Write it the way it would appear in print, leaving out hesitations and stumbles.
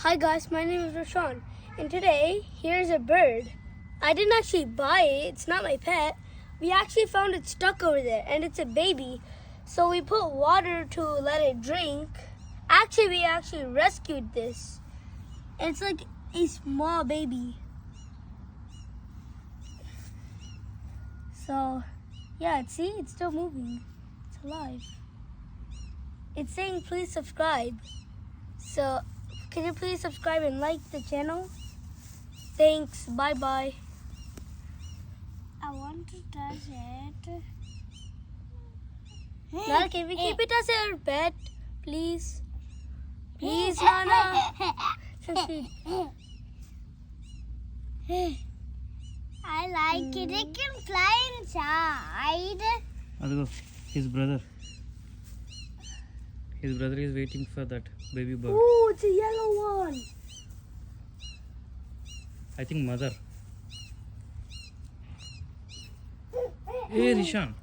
Hi guys, my name is Rashawn, and today here's a bird. I didn't actually buy it, it's not my pet. We actually found it stuck over there, and it's a baby. So we put water to let it drink. Actually, we actually rescued this. It's like a small baby. So, yeah, see, it's still moving. It's alive. It's saying please subscribe. So, can you please subscribe and like the channel? Thanks. Bye-bye. I want to touch it. Nana, can we keep it as our pet? Please? Please, Nana. So sweet. I like it. It can fly inside. Adigo, his brother. His brother is waiting for that baby bird. Ooh, it's a yellow one. I think mother. Hey, Rishan.